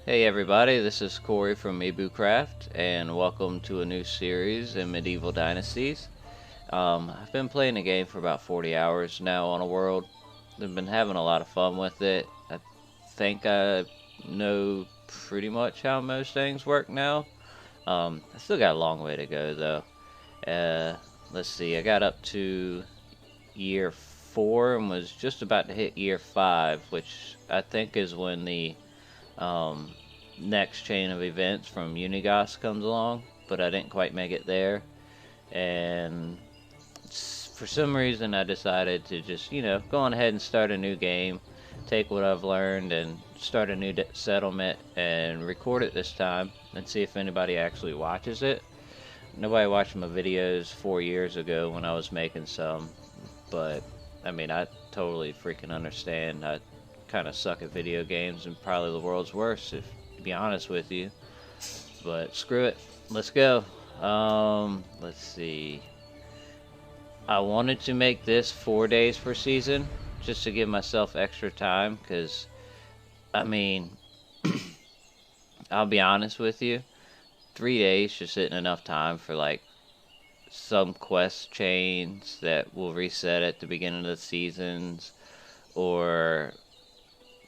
Hey everybody, this is Corey from MibuCraft, and welcome to a new series in Medieval Dynasties. I've been playing the game for about 40 hours now on a world. I've been having a lot of fun with it. I think I know pretty much how most things work now. I still got a long way to go though. Uh, let's see, I got up to year 4 and was just about to hit year 5, which I think is when the um, next chain of events from Unigos comes along, but I didn't quite make it there. And for some reason, I decided to just, go on ahead and start a new game, take what I've learned, and start a new settlement and record it this time and see if anybody actually watches it. Nobody watched my videos 4 years ago when I was making some, but I mean, I totally freaking understand. I kind of suck at video games and probably the world's worst, if to be honest with you. But screw it, let's go. Let's see. I wanted to make this 4 days per season just to give myself extra time, because I mean, I'll be honest with you. 3 days just isn't enough time for like some quest chains that will reset at the beginning of the seasons, or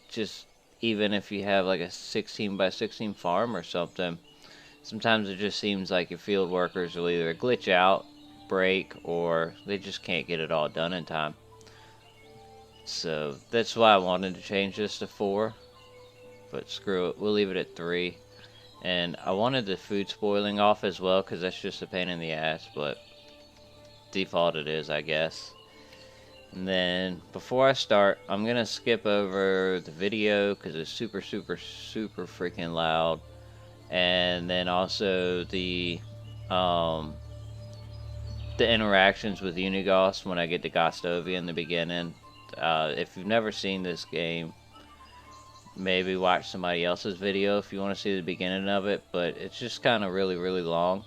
just even if you have like a 16 by 16 farm or something, sometimes it just seems like your field workers will either glitch out, break, or they just can't get it all done in time. So that's why I wanted to change this to 4, but screw it, we'll leave it at 3. And I wanted the food spoiling off as well, because that's just a pain in the ass, but default it is, I guess. And then before I start, I'm gonna skip over the video because it's super freaking loud, and then also um the interactions with Unigos when I get to Gostovia in the beginning. If you've never seen this game, maybe watch somebody else's video if you want to see the beginning of it, but it's just kind of really long.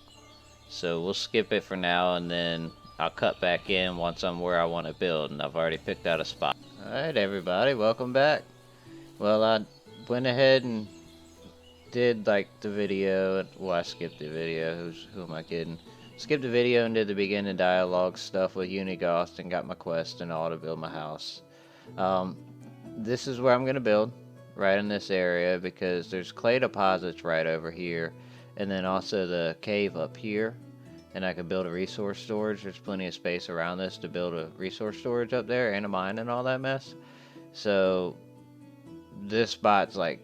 So we'll skip it for now, and then I'll cut back in once I'm where I want to build, and I've already picked out a spot. Alright everybody, welcome back. Well, I went ahead and did like the video, well, I skipped the video, who am I kidding? Skipped the video and did the beginning dialogue stuff with Unigost and got my quest and all to build my house. This is where I'm going to build, right in this area, because there's clay deposits right over here, and then also the cave up here, and I could build a resource storage. There's plenty of space around this to build a resource storage up there and a mine and all that mess. So this spot's like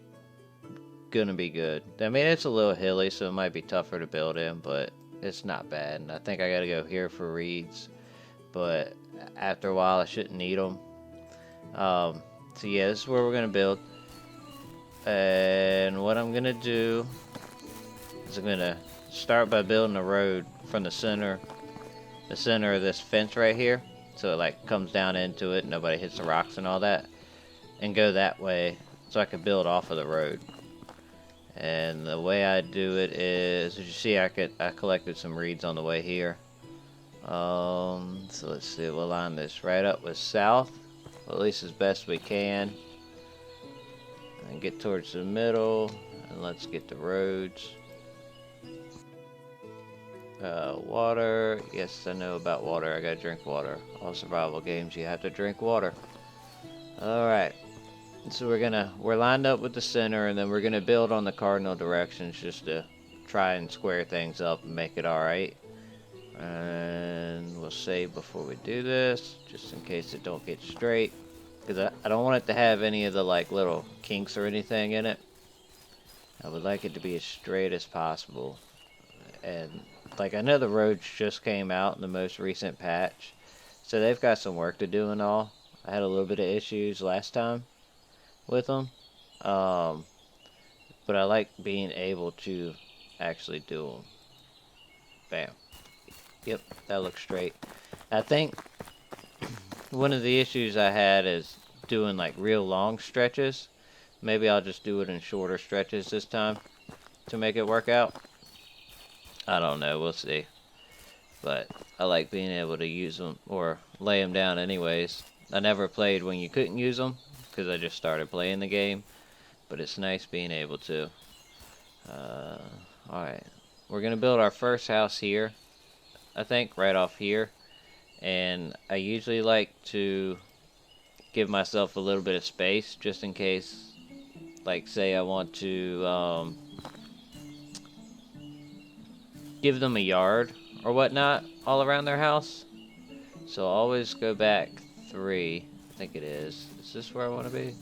gonna be good. I mean, it's a little hilly, so it might be tougher to build in, but it's not bad. And I think I gotta go here for reeds, but after a while I shouldn't need them. So yeah, this is where we're gonna build. And what I'm gonna do is I'm gonna start by building a road from the center of this fence right here, so it like comes down into it and nobody hits the rocks and all that, and go that way so I can build off of the road. And the way I do it is, as you see, I collected some reeds on the way here. So let's see, we'll line this right up with south, at least as best we can, and get towards the middle, and let's get the roads. Water, yes, I know about water. I gotta drink water. All survival games, you have to drink water. Alright, so we're lined up with the center, and then we're gonna build on the cardinal directions just to try and square things up and make it alright. And we'll save before we do this, just in case it don't get straight, because I don't want it to have any of the like little kinks or anything in it. I would like it to be as straight as possible. And like, I know the roads just came out in the most recent patch, so they've got some work to do and all. I had a little bit of issues last time with them, but I like being able to actually do them. Bam. Yep, that looks straight. I think one of the issues I had is doing like real long stretches. Maybe I'll just do it in shorter stretches this time to make it work out. I don't know, we'll see. But I like being able to use them, or lay them down anyways. I never played when you couldn't use them, because I just started playing the game. but it's nice being able to. Alright, we're gonna build our first house here, I think, right off here. And I usually like to give myself a little bit of space just in case, like, say I want to give them a yard or whatnot all around their house. So I'll always go back 3, I think it is. Is this where I want to be?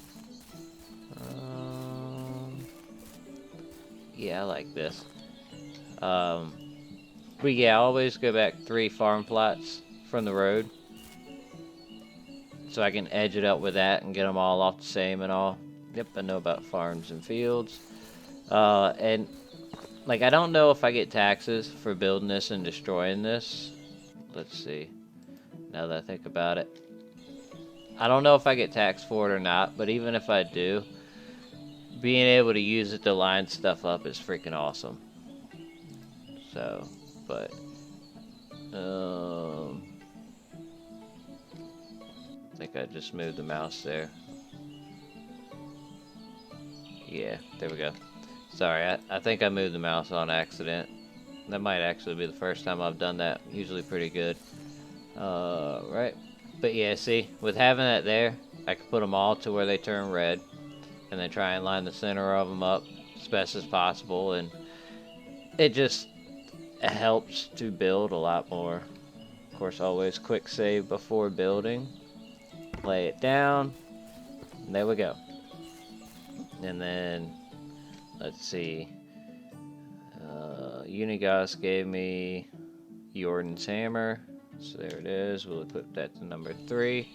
Yeah, I like this. But yeah, I always go back 3 farm plots from the road, so I can edge it up with that and get them all off the same and all. Yep, I know about farms and fields. And like, I don't know if I get taxes for building this and destroying this. Let's see. Now that I think about it, I don't know if I get taxed for it or not. But even if I do, being able to use it to line stuff up is freaking awesome. So, but I think I just moved the mouse there. Yeah, there we go. Sorry, I think I moved the mouse on accident. That might actually be the first time I've done that. Usually pretty good. Right. But yeah, see, with having that there, I can put them all to where they turn red, and then try and line the center of them up as best as possible, and it just helps to build a lot more. Of course, always quick save before building. Lay it down. And there we go. And then, let's see. Unigos gave me Jordan's hammer. So there it is. We'll put that to number 3.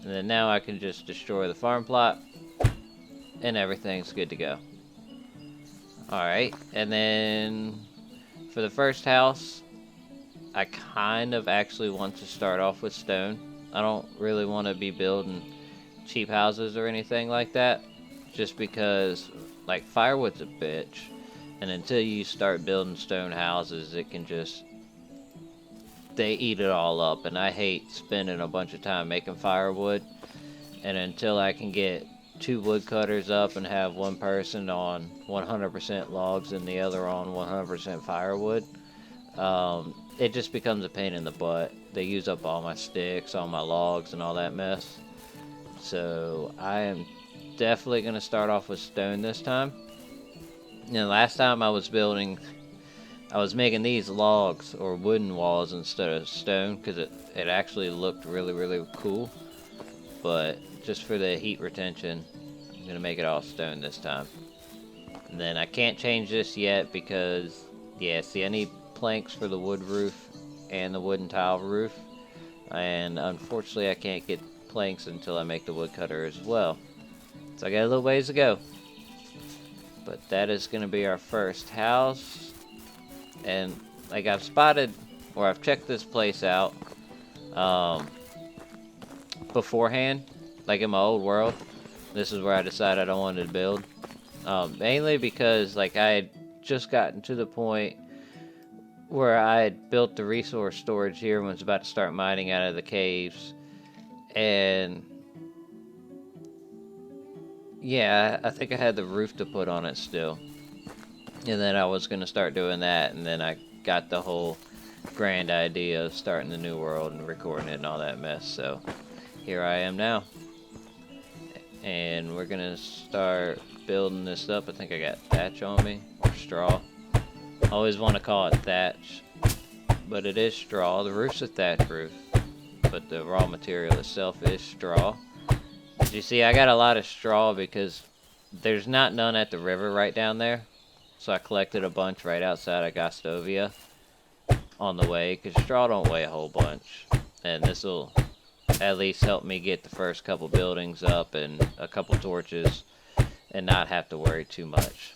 And then now I can just destroy the farm plot. And everything's good to go. Alright. And then for the first house, I kind of actually want to start off with stone. I don't really want to be building cheap houses or anything like that. Just because, like, firewood's a bitch. And until you start building stone houses, it can just... they eat it all up. And I hate spending a bunch of time making firewood. And until I can get 2 woodcutters up and have one person on 100% logs and the other on 100% firewood, it just becomes a pain in the butt. They use up all my sticks, all my logs, and all that mess. So I am definitely going to start off with stone this time. And last time I was making these logs or wooden walls instead of stone because it actually looked really, really cool. But just for the heat retention, I'm going to make it all stone this time. And then I can't change this yet because, yeah, see, I need planks for the wood roof and the wooden tile roof. And unfortunately, I can't get planks until I make the woodcutter as well. So I got a little ways to go. But that is going to be our first house. And like I've checked this place out beforehand, like in my old world. This is where I decided I wanted to build. Mainly because like I had just gotten to the point where I had built the resource storage here and was about to start mining out of the caves. And yeah, I think I had the roof to put on it still. And then I was going to start doing that, and then I got the whole grand idea of starting the new world and recording it and all that mess. So here I am now. And we're going to start building this up. I think I got thatch on me, or straw. I always want to call it thatch, but it is straw. The roof's a thatch roof, but the raw material itself is straw. As you see, I got a lot of straw because there's not none at the river right down there. So I collected a bunch right outside of Gostovia on the way, because straw don't weigh a whole bunch. And this will at least help me get the first couple buildings up and a couple torches and not have to worry too much.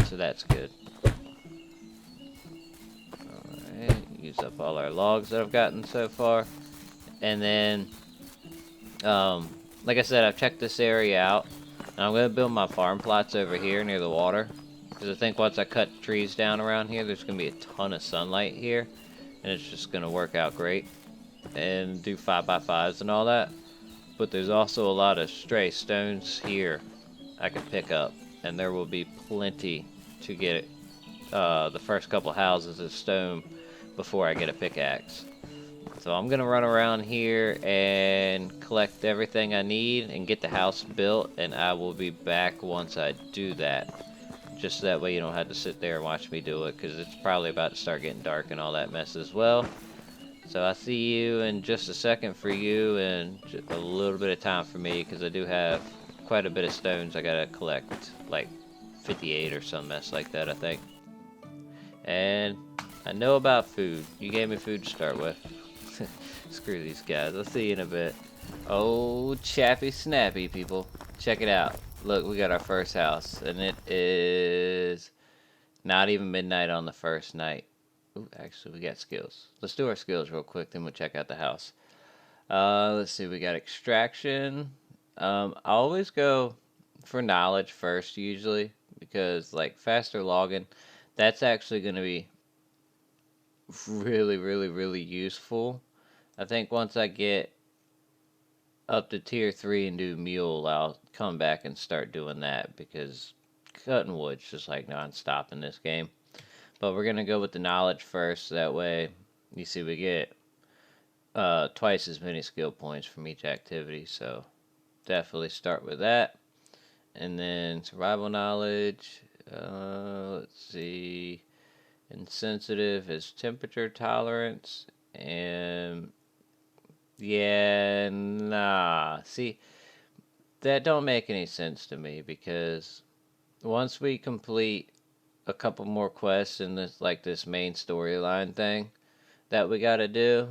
So that's good. Alright, use up all our logs that I've gotten so far. And then, like I said, I've checked this area out. And I'm going to build my farm plots over here near the water. Because I think once I cut trees down around here, there's going to be a ton of sunlight here. And it's just going to work out great. And do 5x5s and all that. But there's also a lot of stray stones here. I can pick up, and there will be plenty to get the first couple houses of stone before I get a pickaxe. So I'm gonna run around here and collect everything I need and get the house built, and I will be back once I do that. Just that way you don't have to sit there and watch me do it, because it's probably about to start getting dark and all that mess as well. So I see you in just a second for you, and just a little bit of time for me, because I do have quite a bit of stones I gotta collect, like 58 or some mess like that, I think. And I know about food. You gave me food to start with. Screw these guys. I'll see you in a bit. Oh, chappy snappy, people. Check it out. Look, we got our first house, and it is not even midnight on the first night. Ooh, actually, we got skills. Let's do our skills real quick, then we'll check out the house. Let's see. We got extraction. I always go for knowledge first, usually, because, like, faster logging, that's actually going to be really, really, really useful. I think once I get up to tier 3 and do mule, I'll come back and start doing that, because cutting wood's just like non-stop in this game. But we're gonna go with the knowledge first, so that way you see we get twice as many skill points from each activity, so definitely start with that. And then survival knowledge, let's see, insensitive is temperature tolerance, and yeah, nah. See, that don't make any sense to me, because once we complete a couple more quests in this, like, this main storyline thing that we gotta do,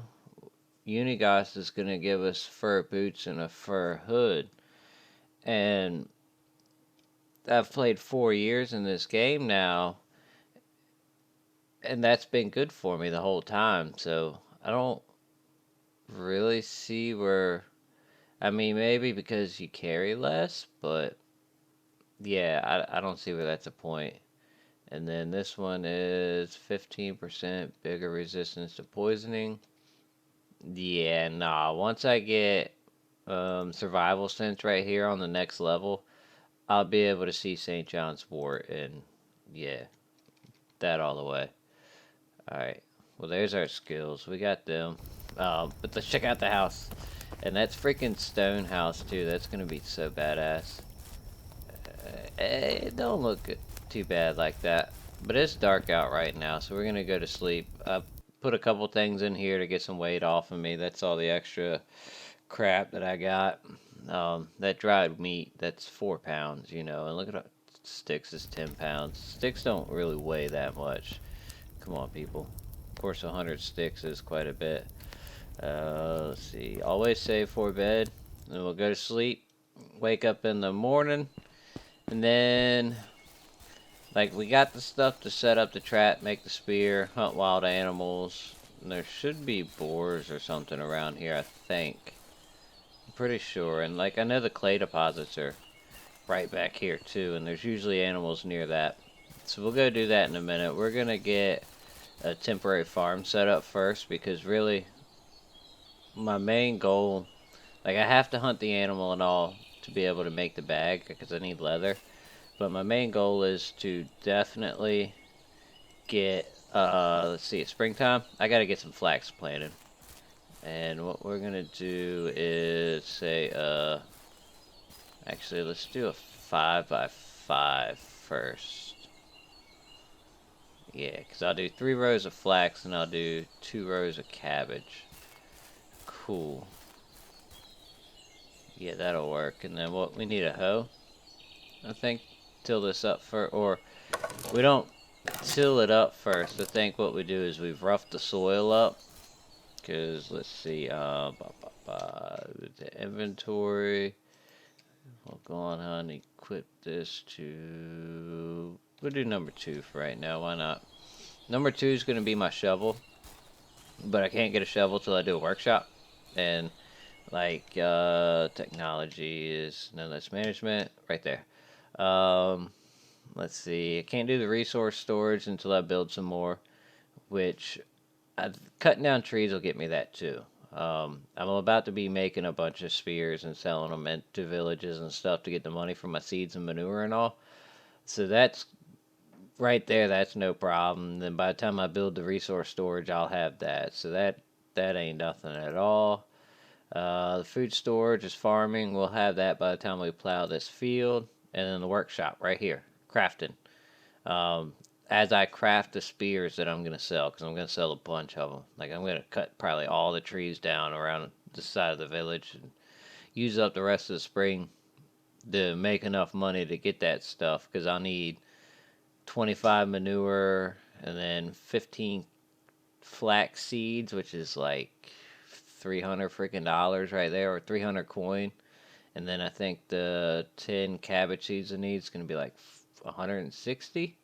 Unigost is gonna give us fur boots and a fur hood. And I've played 4 years in this game now, and that's been good for me the whole time, so I don't really see where... I mean, maybe because you carry less, but yeah, I don't see where that's a point. And then this one is 15% bigger resistance to poisoning. Yeah, nah, once I get survival sense right here on the next level, I'll be able to see St. John's wort, and yeah, that all the way. Alright, well, there's our skills. We got them. But let's check out the house. And that's freaking stone house, too. That's gonna be so badass. It don't look too bad like that. But it's dark out right now, so we're gonna go to sleep. I put a couple things in here to get some weight off of me. That's all the extra crap that I got. That dried meat, that's 4 pounds, you know. And look at sticks is 10 pounds. Sticks don't really weigh that much. Come on, people. Of course, 100 sticks is quite a bit. Let's see. Always save for bed. And we'll go to sleep. Wake up in the morning. And then, like, we got the stuff to set up the trap, make the spear, hunt wild animals. And there should be boars or something around here, I think. I'm pretty sure. And, like, I know the clay deposits are right back here, too. And there's usually animals near that. So we'll go do that in a minute. We're going to get a temporary farm set up first, because really my main goal, like, I have to hunt the animal and all to be able to make the bag, because I need leather, but my main goal is to definitely get let's see, it's springtime. I gotta get some flax planted, and what we're gonna do is say actually, let's do a 5x5 first. Yeah, because I'll do 3 rows of flax, and I'll do 2 rows of cabbage. Cool. Yeah, that'll work. And then what, we need a hoe, I think. Till this up or we don't till it up first. I think what we do is we've roughed the soil up. Because, let's see, the inventory. We'll go on and equip this to... We'll do number 2 for right now, why not? Number 2 is going to be my shovel. But I can't get a shovel till I do a workshop. And, like, technology is... No, that's management. Right there. Let's see. I can't do the resource storage until I build some more. Which, cutting down trees will get me that too. I'm about to be making a bunch of spears and selling them into villages and stuff to get the money for my seeds and manure and all. So that's right there. That's no problem. Then by the time I build the resource storage, I'll have that. So that ain't nothing at all. The food storage is farming. We'll have that by the time we plow this field. And then the workshop right here, crafting. Um, as I craft the spears that I'm going to sell, because I'm going to sell a bunch of them. Like, I'm going to cut probably all the trees down around the side of the village and use up the rest of the spring to make enough money to get that stuff, because I'll need 25 manure and then 15 flax seeds, which is like 300 freaking dollars right there, or 300 coin. And then I think the 10 cabbage seeds I need is going to be like 160.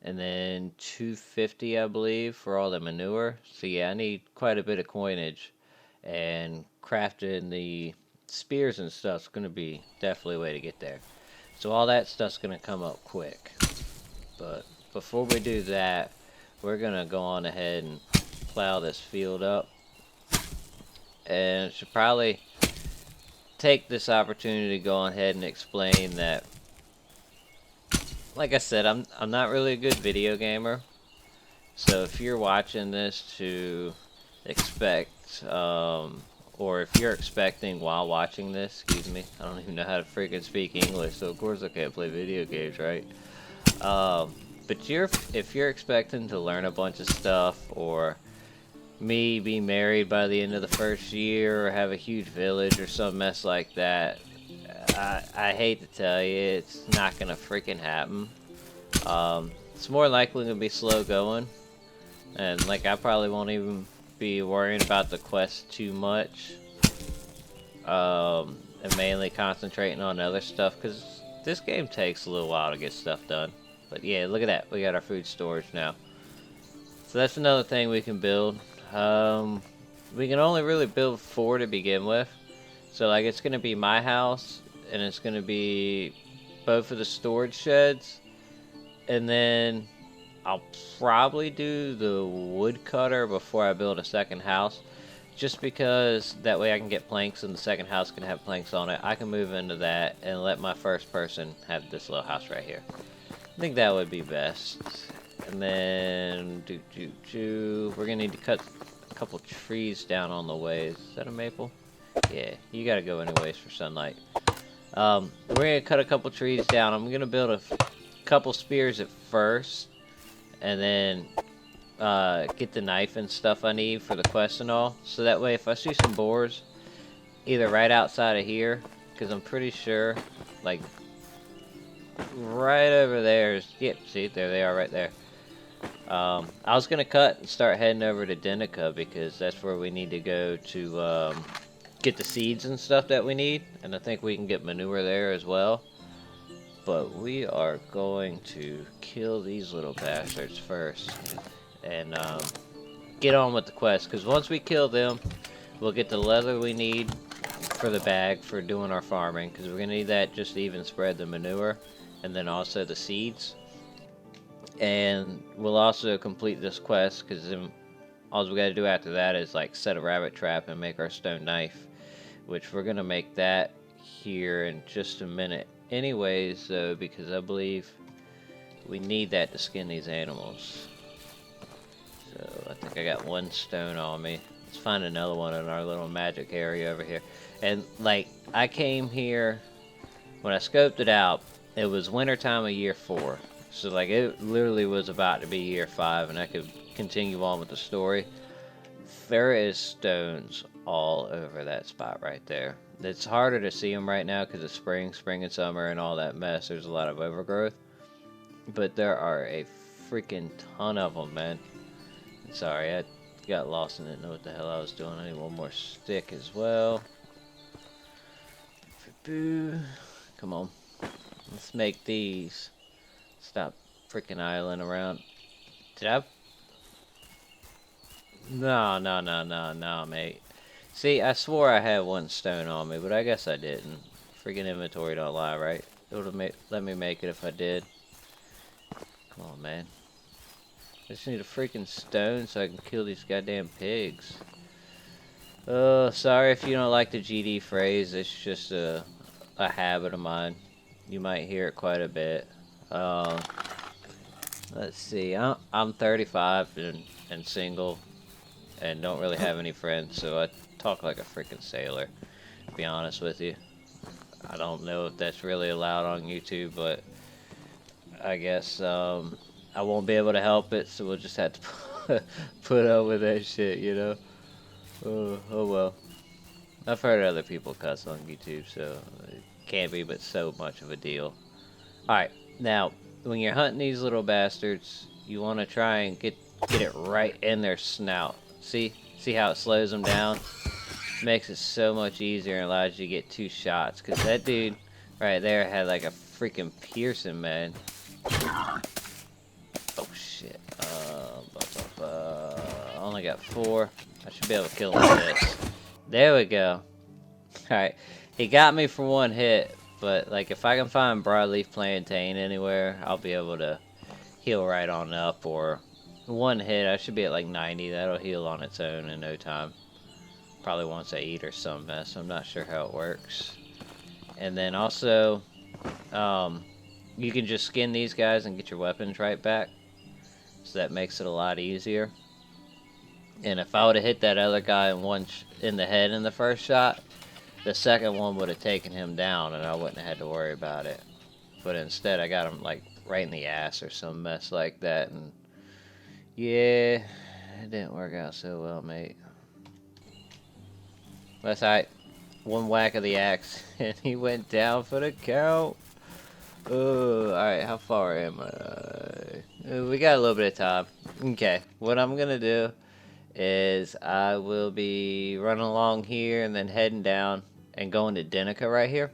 And then 250, I believe, for all the manure. So yeah, I need quite a bit of coinage. And crafting the spears and stuff is going to be definitely a way to get there. So all that stuff's going to come up quick. But before we do that, we're going to go on ahead and plow this field up. And should probably take this opportunity to go on ahead and explain that, like I said, I'm not really a good video gamer. So if you're watching this to expect, or if you're expecting while watching this, excuse me, I don't even know how to freaking speak English, so of course I can't play video games, right? But if you're expecting to learn a bunch of stuff, or me be married by the end of the first year, or have a huge village or some mess like that, I hate to tell you, it's not gonna freaking happen. It's more likely gonna be slow going, and like I probably won't even be worrying about the quest too much, and mainly concentrating on other stuff, because this game takes a little while to get stuff done. But yeah, look at that, we got our food storage now. So that's another thing we can build. We can only really build 4 to begin with. So like, it's gonna be my house, and it's gonna be both of the storage sheds, and then I'll probably do the woodcutter before I build a second house, just because that way I can get planks and the second house can have planks on it. I can move into that and let my first person have this little house right here. I think that would be best. And then we're gonna need to cut a couple trees down on the way. Is that a maple? Yeah, you gotta go anyways for sunlight. We're gonna cut a couple trees down. I'm gonna build a couple spears at first, and then get the knife and stuff I need for the quest and all. So that way, if I see some boars, either right outside of here, because I'm pretty sure, like, right over there is, yep, see, there they are right there. I was gonna cut and start heading over to Denica, because that's where we need to go to get the seeds and stuff that we need, and I think we can get manure there as well. But we are going to kill these little bastards first, and get on with the quest, because once we kill them, we'll get the leather we need for the bag for doing our farming, because we're gonna need that just to even spread the manure, and then also the seeds. And we'll also complete this quest, because then all we gotta do after that is like set a rabbit trap and make our stone knife, which we're gonna make that here in just a minute anyways, though, because I believe we need that to skin these animals. So I think I got 1 stone on me. Let's find another one in our little magic area over here. And like, I came here when I scoped it out, it was winter time of year 4. So like, it literally was about to be year 5, and I could continue on with the story. There is stones all over that spot right there. It's harder to see them right now because it's spring and summer and all that mess. There's a lot of overgrowth, but there are a freaking ton of them, man. Sorry, I got lost and didn't know what the hell I was doing. I need 1 more stick as well. Come on, let's make these. Stop freaking idling around. Did I? No, mate. See, I swore I had 1 stone on me, but I guess I didn't. Freaking inventory don't lie, right? It would have let me make it if I did. Come on, man. I just need a freaking stone so I can kill these goddamn pigs. Sorry if you don't like the GD phrase. It's just a habit of mine. You might hear it quite a bit. Um, let's see. I'm 35 and single and don't really have any friends, so I talk like a freaking sailor, to be honest with you. I don't know if that's really allowed on YouTube, but I guess I won't be able to help it, so we'll just have to put up with that shit, you know? Oh well. I've heard other people cuss on YouTube, so it can't be but so much of a deal. Alright, now, when you're hunting these little bastards, you want to try and get it right in their snout. See how it slows them down? Makes it so much easier and allows you to get 2 shots. Because that dude right there had like a freaking piercing, man. Oh shit. I only got 4. I should be able to kill him with this. There we go. Alright. He got me for 1 hit. But like if I can find broadleaf plantain anywhere, I'll be able to heal right on up. Or 1 hit, I should be at like 90. That'll heal on its own in no time. Probably once I eat or some mess. I'm not sure how it works. And then also, you can just skin these guys and get your weapons right back. So that makes it a lot easier. And if I would have hit that other guy in the head in the first shot, the second one would have taken him down and I wouldn't have had to worry about it. But instead I got him like right in the ass or some mess like that. And yeah, it didn't work out so well, mate. That's alright. 1 whack of the axe and he went down for the count. Alright, how far am I? We got a little bit of time. Okay, what I'm gonna do is I will be running along here and then heading down and going to Denica right here.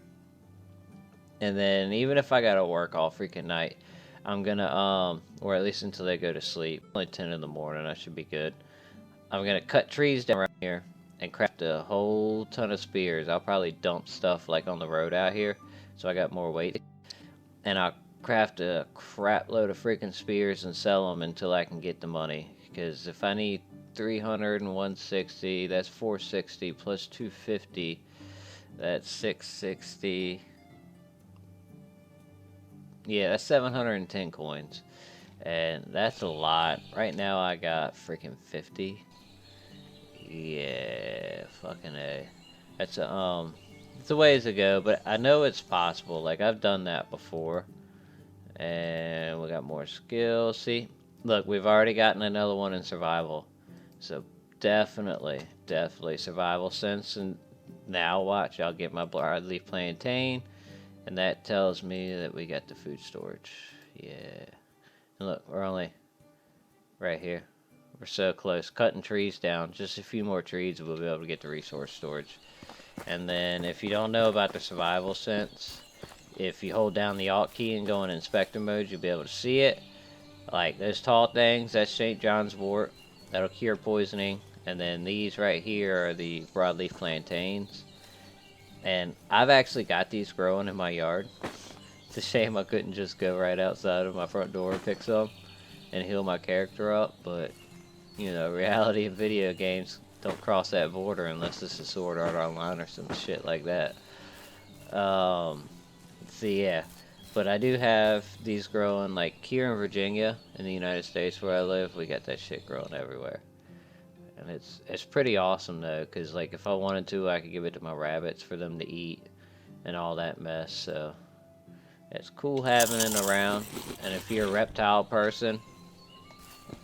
And then even if I gotta work all freaking night, I'm gonna, or at least until they go to sleep. Only 10 in the morning, I should be good. I'm gonna cut trees down right here and craft a whole ton of spears. I'll probably dump stuff like on the road out here, so I got more weight. And I'll craft a crap load of freaking spears and sell them until I can get the money. Because if I need 300 and 160, that's 460 plus 250, that's 660. Yeah, that's 710 coins. And that's a lot. Right now I got freaking 50. Yeah, fucking A. That's it's a ways to go, but I know it's possible. Like, I've done that before. And we got more skills. See? Look, we've already gotten another one in survival. So, definitely survival sense. And now, watch, I'll get my broadleaf plantain. And that tells me that we got the food storage. Yeah. And look, we're only right here. We're so close. Cutting trees down. Just a few more trees, we'll be able to get the resource storage. And then, if you don't know about the survival sense, if you hold down the Alt key and go in inspector mode, you'll be able to see it. Like, those tall things, that's St. John's wort. That'll cure poisoning. And then these right here are the broadleaf plantains. And I've actually got these growing in my yard. It's a shame I couldn't just go right outside of my front door and pick some and heal my character up, but you know, reality in video games don't cross that border unless this is Sword Art Online or some shit like that. So yeah, but I do have these growing, like here in Virginia, in the United States where I live, we got that shit growing everywhere. And it's pretty awesome though, because like if I wanted to, I could give it to my rabbits for them to eat and all that mess, so it's cool having it around. And if you're a reptile person,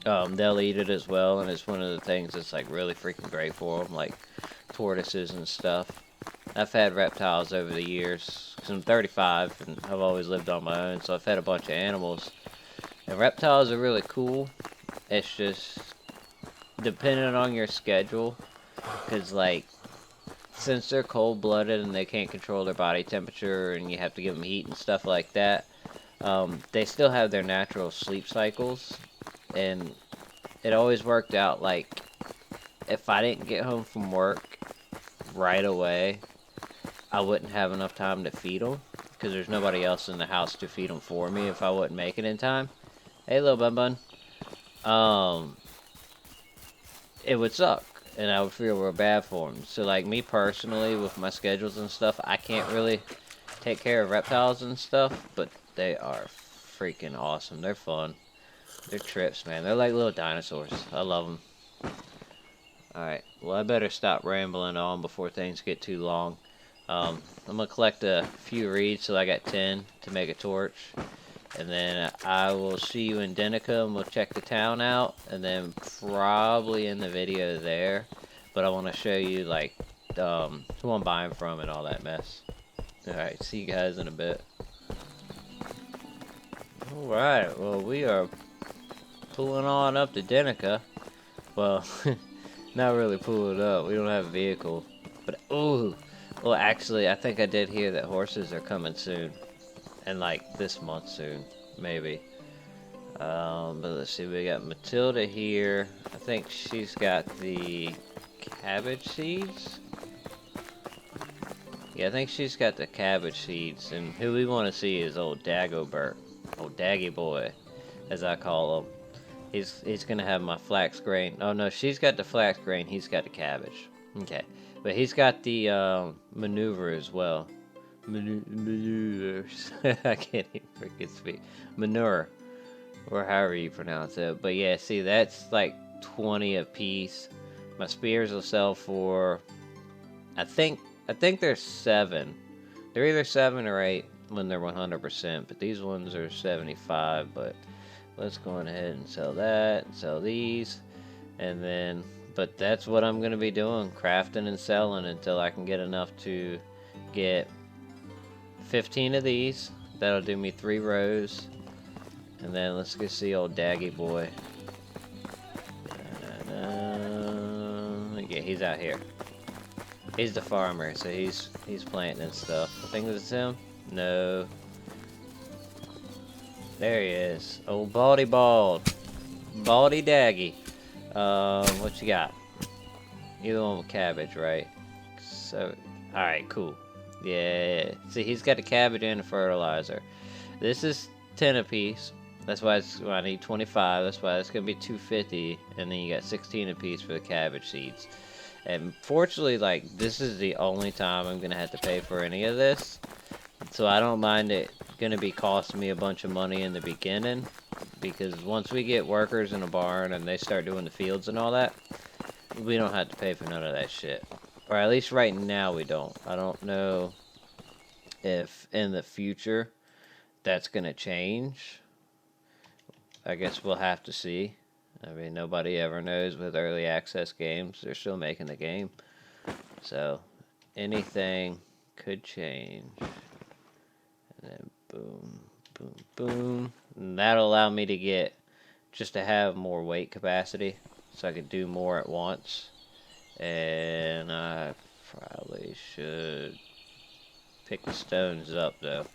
they'll eat it as well, and it's one of the things that's like really freaking great for them, like tortoises and stuff. I've had reptiles over the years, because I'm 35 and I've always lived on my own, so I've had a bunch of animals. And reptiles are really cool. It's just depending on your schedule, because like since they're cold-blooded and they can't control their body temperature and you have to give them heat and stuff like that, they still have their natural sleep cycles. And it always worked out like if I didn't get home from work right away, I wouldn't have enough time to feed them because there's nobody else in the house to feed them for me if I wouldn't make it in time. Hey, little bun bun. It would suck. and I would feel real bad for them. So like me personally, with my schedules and stuff, I can't really take care of reptiles and stuff, but they are freaking awesome. They're fun. They're trips, man. They're like little dinosaurs. I love them. Alright, well I better stop rambling on before things get too long. I'm going to collect a few reeds so I got 10 to make a torch. And then I will see you in Denica and we'll check the town out. And then probably in the video there. But I want to show you like who I'm buying from and all that mess. Alright, see you guys in a bit. Alright, well we are pulling on up to Denica. Well, not really pulling up. We don't have a vehicle. But, ooh. Well, actually, I think I did hear that horses are coming soon. And, like, this month soon. Maybe. But let's see. We got Matilda here. I think she's got the cabbage seeds. Yeah, I think she's got the cabbage seeds. And who we want to see is old Dagobert. Old Daggy boy, as I call him. He's going to have my flax grain. Oh, no, she's got the flax grain. He's got the cabbage. Okay. But he's got the maneuver as well. Maneuvers. I can't even freaking speak. Manure. Or however you pronounce it. But yeah, see, that's like 20 a piece. My spears will sell for... I think they're 7. They're either 7 or 8 when they're 100%. But these ones are 75. But let's go ahead and sell that. And sell these. And then... But that's what I'm going to be doing, crafting and selling until I can get enough to get 15 of these. That'll do me 3 rows. And then let's go see old Daggy boy. Yeah, he's out here. He's the farmer, so he's planting and stuff. I think this is him? No. There he is. Old Baldy Bald. Baldy Daggy. What you got? Either one with cabbage, right? So, alright, cool. Yeah, see, he's got the cabbage and the fertilizer. This is 10 apiece. That's why I need 25. That's why it's gonna be 250. And then you got 16 apiece for the cabbage seeds. And fortunately, like, this is the only time I'm gonna have to pay for any of this. So I don't mind it gonna be costing me a bunch of money in the beginning. Because once we get workers in a barn and they start doing the fields and all that, we don't have to pay for none of that shit. Or at least right now we don't. I don't know if in the future that's going to change. I guess we'll have to see. I mean, nobody ever knows with early access games. They're still making the game. So, anything could change. And then boom, boom, boom. And that'll allow me to get, just to have more weight capacity, so I could do more at once. And I probably should pick the stones up though,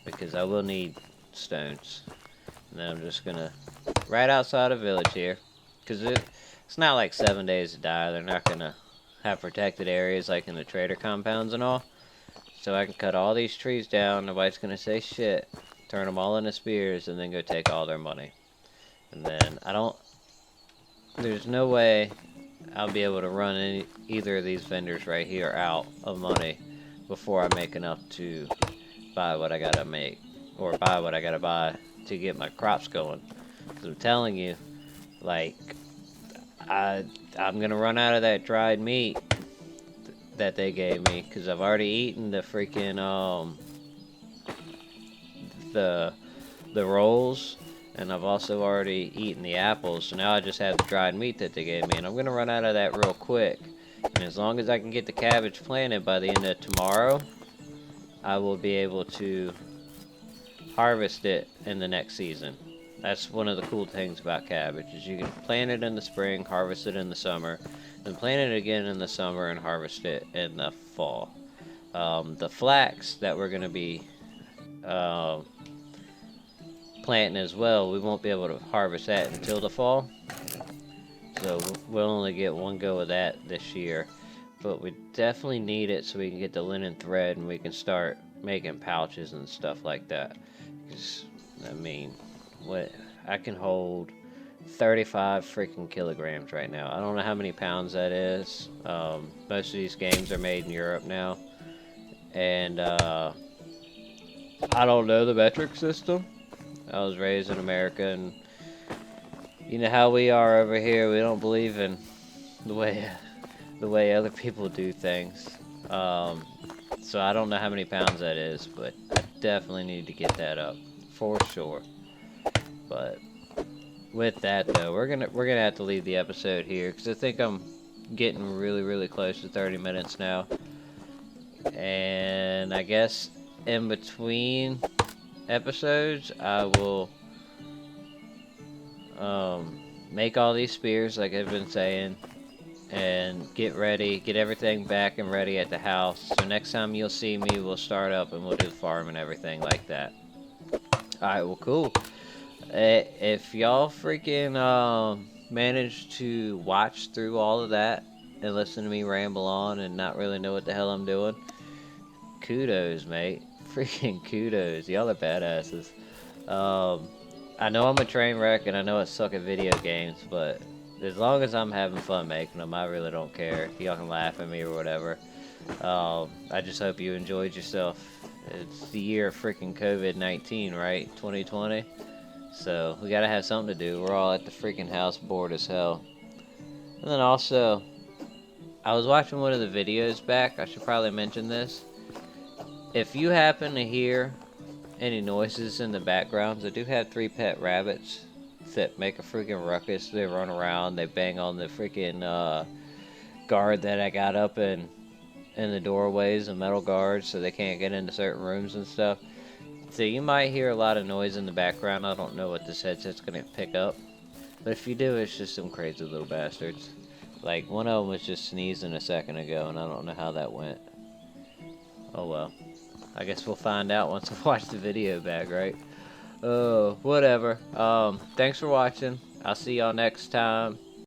because I will need stones. And then I'm just gonna, right outside the village here, because it's not like 7 days to die. They're not gonna have protected areas like in the trader compounds and all. So I can cut all these trees down, nobody's gonna say shit. Turn them all into spears, and then go take all their money. And then, there's no way I'll be able to run either of these vendors right here out of money before I make enough to buy what I gotta make. Or buy what I gotta buy to get my crops going. Because I'm telling you, like, I'm gonna run out of that dried meat that they gave me. Because I've already eaten the freaking, the rolls, and I've also already eaten the apples, so now I just have the dried meat that they gave me, and I'm gonna run out of that real quick. And as long as I can get the cabbage planted by the end of tomorrow, I will be able to harvest it in the next season. That's one of the cool things about cabbage, is you can plant it in the spring, harvest it in the summer, then plant it again in the summer and harvest it in the fall. The flax that we're gonna be planting as well, we won't be able to harvest that until the fall. So we'll only get one go of that this year. But we definitely need it so we can get the linen thread and we can start making pouches and stuff like that. Because, I mean, what I can hold 35 freaking kilograms right now. I don't know how many pounds that is. Most of these games are made in Europe now. And I don't know the metric system. I was raised in America, and you know how we are over here. We don't believe in the way other people do things. So I don't know how many pounds that is, but I definitely need to get that up for sure. But with that though, we're gonna have to leave the episode here because I think I'm getting really close to 30 minutes now, and I guess in between episodes I will make all these spears like I've been saying, and get ready, get everything back and ready at the house. So next time you'll see me, we'll start up and we'll do the farm and everything like that. Alright, well, cool. If y'all freaking managed to watch through all of that and listen to me ramble on and not really know what the hell I'm doing, kudos, mate. Freaking kudos. Y'all are badasses. I know I'm a train wreck and I know I suck at video games, but as long as I'm having fun making them, I really don't care. Y'all can laugh at me or whatever. I just hope you enjoyed yourself. It's the year of freaking COVID-19, right? 2020. So we gotta have something to do. We're all at the freaking house bored as hell. And then also, I was watching one of the videos back. I should probably mention this. If you happen to hear any noises in the background, I do have 3 pet rabbits that make a freaking ruckus. They run around, they bang on the freaking guard that I got up in the doorways, the metal guards, so they can't get into certain rooms and stuff. So you might hear a lot of noise in the background. I don't know what this headset's gonna pick up, but if you do, it's just some crazy little bastards. Like, one of them was just sneezing a second ago, and I don't know how that went. Oh well. I guess we'll find out once I watch the video back, right? Oh, whatever. Thanks for watching. I'll see y'all next time.